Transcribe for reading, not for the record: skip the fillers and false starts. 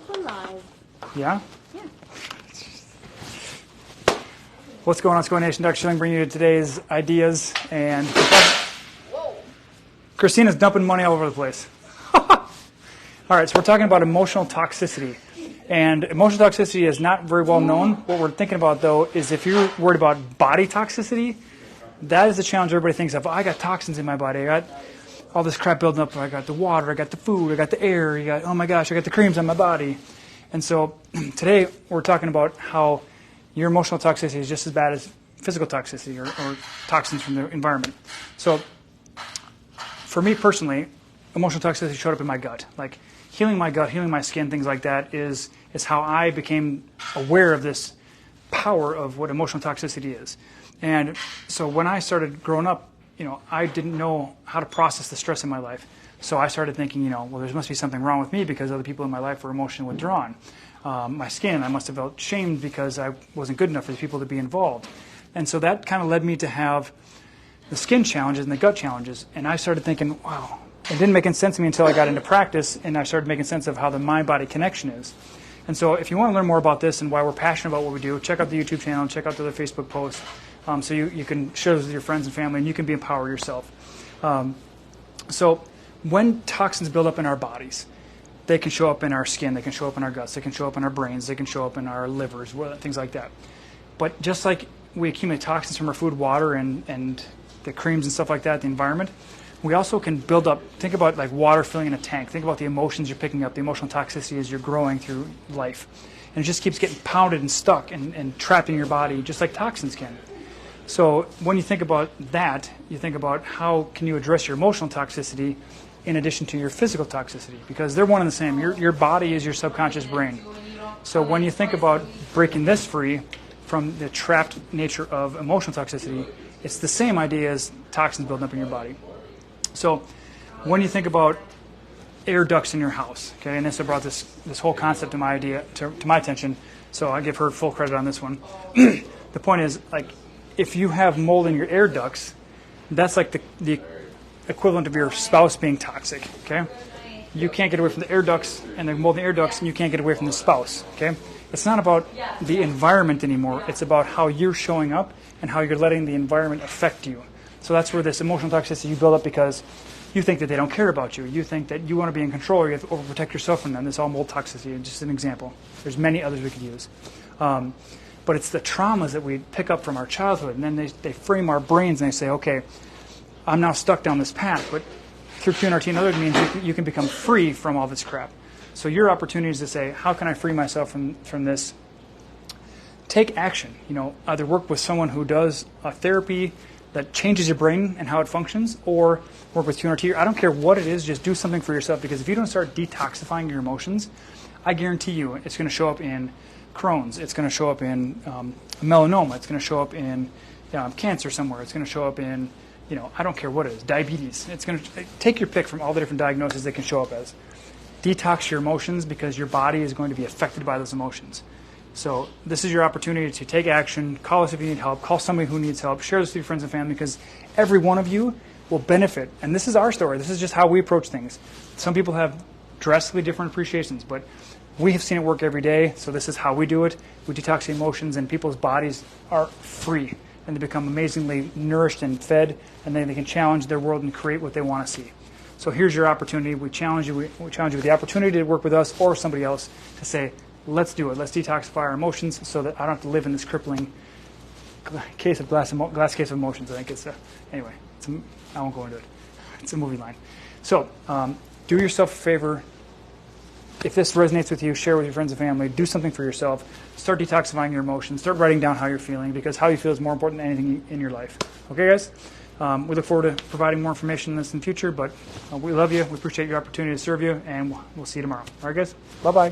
It's alive. Yeah? Yeah. What's going on, Secoya Nation? Dr. Schilling bringing you today's ideas. And Whoa. Christina's dumping money all over the place. All right, so we're talking about emotional toxicity. And emotional toxicity is not very well known. What we're thinking about, though, is if you're worried about body toxicity, that is the challenge everybody thinks of. Oh, I got toxins in my body. I got all this crap building up. I got the water. I got the food. I got the air. You got, oh my gosh, I got the creams on my body. And so today we're talking about how your emotional toxicity is just as bad as physical toxicity or toxins from the environment. So for me personally, emotional toxicity showed up in my gut. Like healing my gut, healing my skin, things like that is how I became aware of this power of what emotional toxicity is. And so when I started growing up, I didn't know how to process the stress in my life. So I started thinking, well, there must be something wrong with me because other people in my life were emotionally withdrawn. My skin, I must have felt shamed because I wasn't good enough for these people to be involved. And so that kind of led me to have the skin challenges and the gut challenges. And I started thinking, wow, it didn't make any sense to me until I got into practice and I started making sense of how the mind-body connection is. And so if you want to learn more about this and why we're passionate about what we do, check out the YouTube channel, check out the other Facebook posts, so you can share this with your friends and family and you can be empowered yourself. So when toxins build up in our bodies, they can show up in our skin, they can show up in our guts, they can show up in our brains, they can show up in our livers, things like that. But just like we accumulate toxins from our food, water, and the creams and stuff like that, the environment, we also can build up, think about like water filling in a tank. Think about the emotions you're picking up, the emotional toxicity as you're growing through life. And it just keeps getting pounded and stuck and trapped in your body, just like toxins can. So when you think about that, you think about how can you address your emotional toxicity in addition to your physical toxicity, because they're one and the same. Your body is your subconscious brain. So when you think about breaking this free from the trapped nature of emotional toxicity, it's the same idea as toxins building up in your body. So when you think about air ducts in your house, okay, and Nessa brought this whole concept to my attention, so I give her full credit on this one. The point is, like, if you have mold in your air ducts, that's like the equivalent of your spouse being toxic, okay? You can't get away from the air ducts and the mold in the air ducts, and you can't get away from the spouse, okay? It's not about the environment anymore. It's about how you're showing up and how you're letting the environment affect you. So that's where this emotional toxicity you build up because you think that they don't care about you. You think that you want to be in control or you have to overprotect yourself from them. This is all mold toxicity, just an example. There's many others we could use. But it's the traumas that we pick up from our childhood, and then they frame our brains and they say, okay, I'm now stuck down this path, but through QNRT and other means you can become free from all this crap. So your opportunity is to say, how can I free myself from this? Take action. Either work with someone who does a therapy that changes your brain and how it functions, or work with QNRT. I don't care what it is, just do something for yourself, because if you don't start detoxifying your emotions, I guarantee you it's going to show up in Crohn's, it's going to show up in melanoma, it's going to show up in cancer somewhere, it's going to show up in, I don't care what it is, diabetes. It's going to take your pick from all the different diagnoses they can show up as. Detox your emotions because your body is going to be affected by those emotions. So this is your opportunity to take action. Call us if you need help. Call somebody who needs help. Share this with your friends and family because every one of you will benefit. And this is our story. This is just how we approach things. Some people have drastically different appreciations, but we have seen it work every day. So this is how we do it. We detox the emotions, and people's bodies are free, and they become amazingly nourished and fed, and then they can challenge their world and create what they want to see. So here's your opportunity. We challenge you. We challenge you with the opportunity to work with us or somebody else to say, let's do it. Let's detoxify our emotions so that I don't have to live in this crippling glass case of emotions. I think it's anyway. I won't go into it. It's a movie line. So do yourself a favor. If this resonates with you, share with your friends and family. Do something for yourself. Start detoxifying your emotions. Start writing down how you're feeling, because how you feel is more important than anything in your life. Okay, guys? We look forward to providing more information on this in the future, but we love you. We appreciate your opportunity to serve you, and we'll see you tomorrow. All right, guys? Bye-bye.